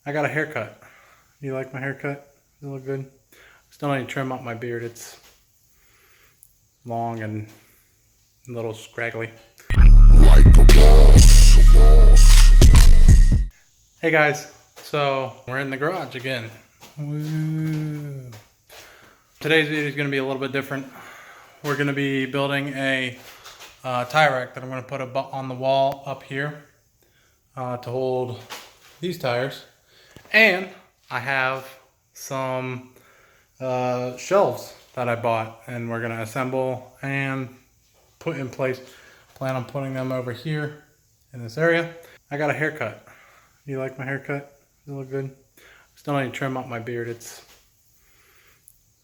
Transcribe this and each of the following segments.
I got a haircut. You like my haircut? Does it look good? Still need to trim up my beard. It's long and a little scraggly. Hey guys, so we're in the garage again. Woo. Today's video is going to be a little bit different. We're going to be building a tie rack that I'm going to put on the wall up here to hold these tires. And I have some shelves that I bought, and we're going to assemble and put in place. Plan on putting them over here in this area. I got a haircut. You like my haircut? Does it look good? Still need to trim up my beard. It's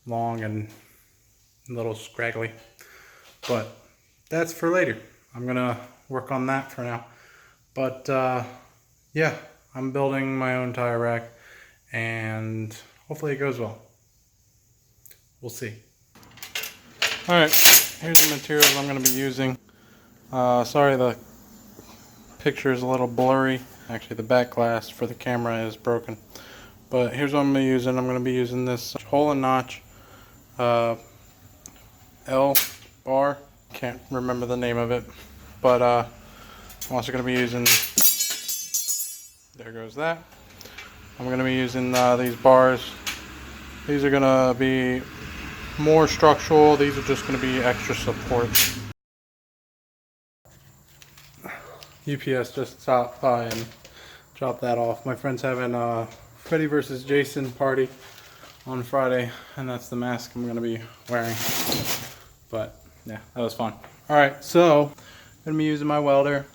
long and a little scraggly, but that's for later. I'm gonna work on that for now. But yeah, I'm building my own tire rack, and hopefully it goes well. We'll see. All right, here's the materials I'm going to be using. Sorry the picture is a little blurry. Actually, the back glass for the camera is broken. But here's what I'm going to be using. I'm going to be using this hole and notch L bar. Can't remember the name of it. But I'm also going to be using, there goes that. I'm going to be using these bars. These are going to be more structural. These are just going to be extra supports. UPS just stopped by and dropped that off. My friend's having a Freddy vs. Jason party on Friday, and that's the mask I'm going to be wearing. But yeah, that was fun. Alright, so I'm going to be using my welder.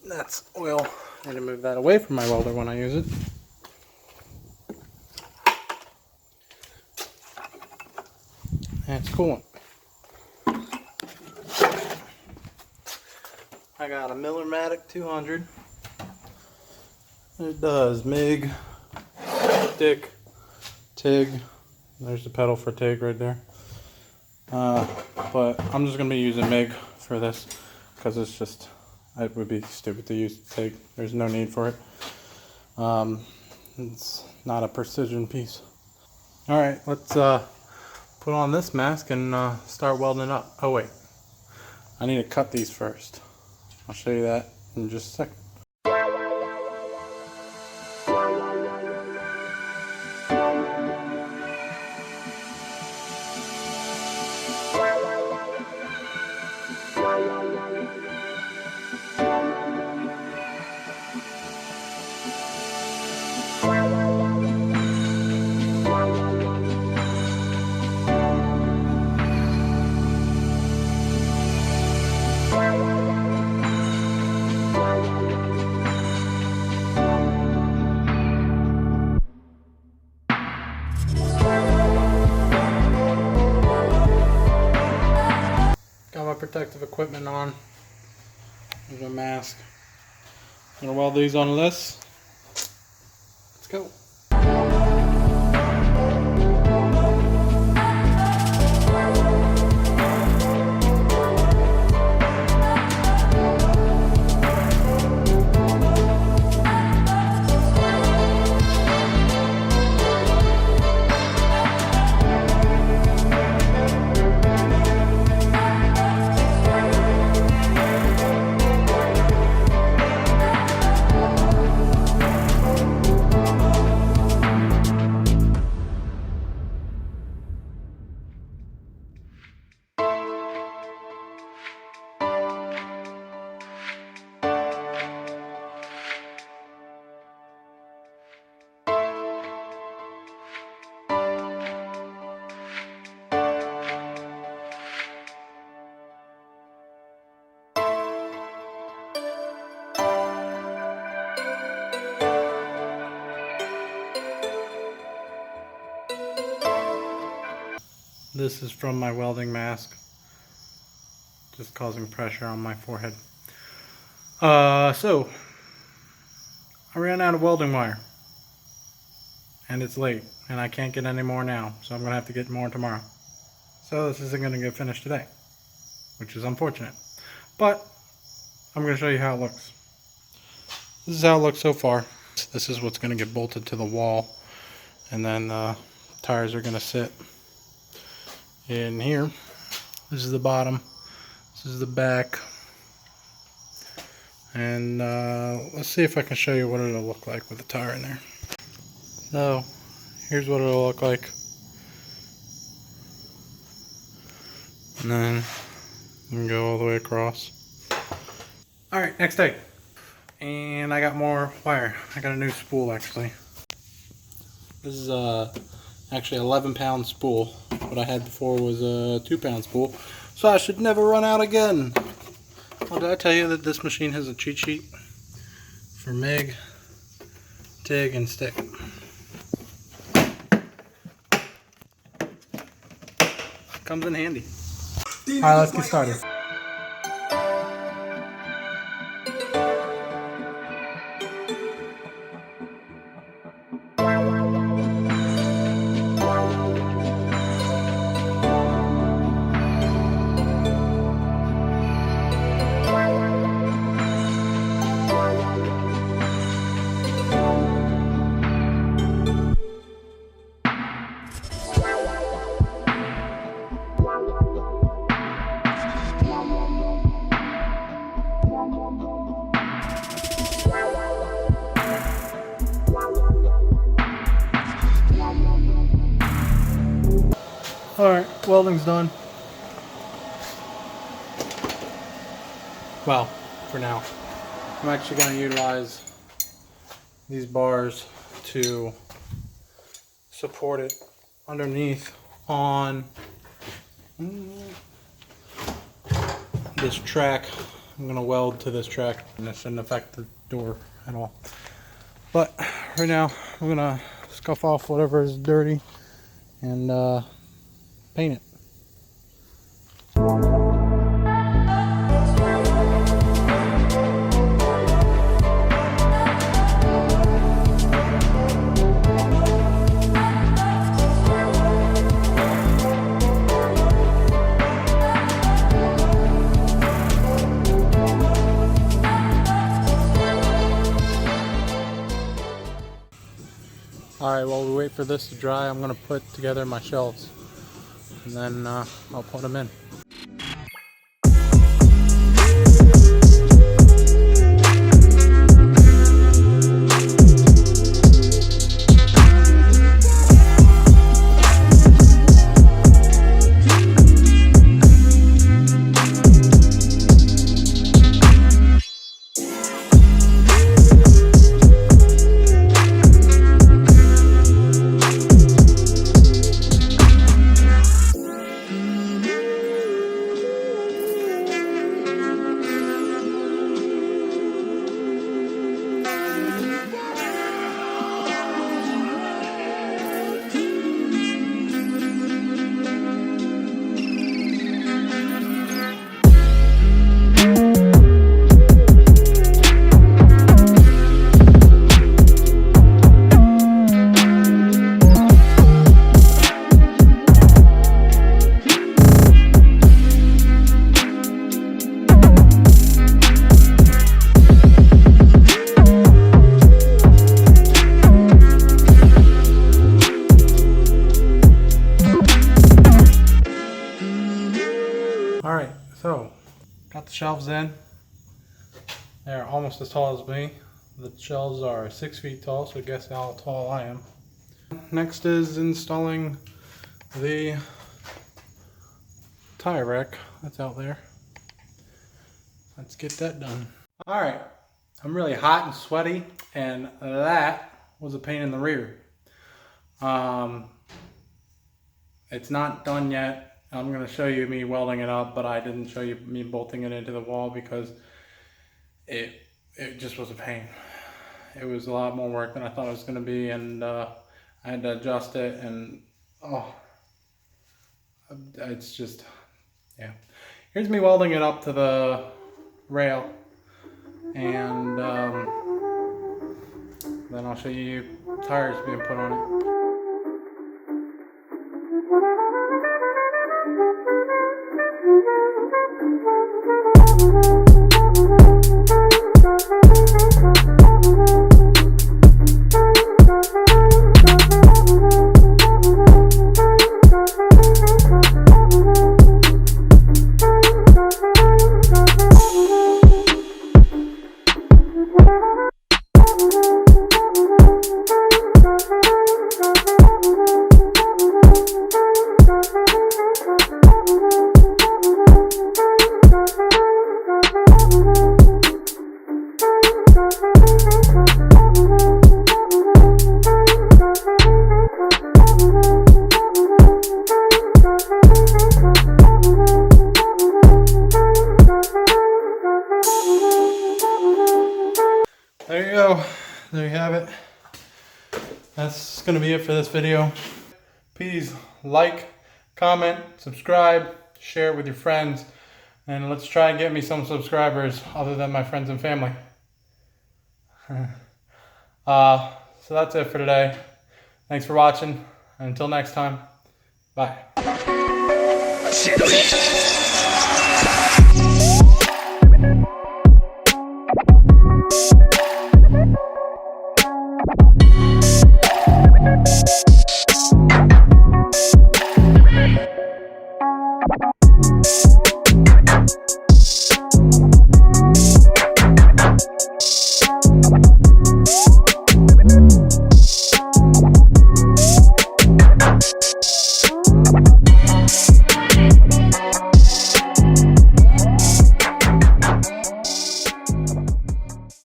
That's oil. I'm going to move that away from my welder when I use it. And it's cooling. I got a Millermatic 200. It does MIG, stick, TIG. There's the pedal for TIG right there. But I'm just going to be using MIG for this because it would be stupid to use TIG. There's no need for it. It's not a precision piece. Alright, let's put on this mask and start welding it up. Oh wait, I need to cut these first. I'll show you that in just a second. Got my protective equipment on. There's my mask. I'm gonna weld these on this. Let's go. This is from my welding mask, just causing pressure on my forehead. So I ran out of welding wire, and it's late, and I can't get any more now, so I'm gonna have to get more tomorrow. So this isn't gonna get finished today, which is unfortunate, but I'm gonna show you how it looks. this is how it looks so far. This is what's going to get bolted to the wall, and then tires are going to sit in here. This is the bottom, this is the back, and let's see if I can show you what it'll look like with the tire in there. So here's what it'll look like, and then you can go all the way across. Alright, next day, and I got more wire. I got a new spool actually. This is actually 11-pound spool. What I had before was a 2-pound spool, so I should never run out again. Well, did I tell you that this machine has a cheat sheet for MIG, TIG, and stick? Comes in handy. Alright, let's get started. Alright, welding's done. Well, for now. I'm actually going to utilize these bars to support it underneath on this track. I'm going to weld to this track, and it shouldn't affect the door at all. But right now, I'm going to scuff off whatever is dirty and paint it. Alright, while we wait for this to dry, I'm going to put together my shelves, and then I'll put them in. Alright, so got the shelves in. They're almost as tall as me. The shelves are 6 feet tall, so guess how tall I am. Next is installing the tire rack that's out there. Let's get that done. Alright, I'm really hot and sweaty, and that was a pain in the rear. It's not done yet. I'm going to show you me welding it up, but I didn't show you me bolting it into the wall because it just was a pain. It was a lot more work than I thought it was going to be, and I had to adjust it, and it's just, yeah. Here's me welding it up to the rail, and then I'll show you tires being put on it. there you have it. That's gonna be it for this video. Please like, comment, subscribe, share it with your friends, and let's try and get me some subscribers other than my friends and family. So that's it for today. Thanks for watching. Until next time, bye.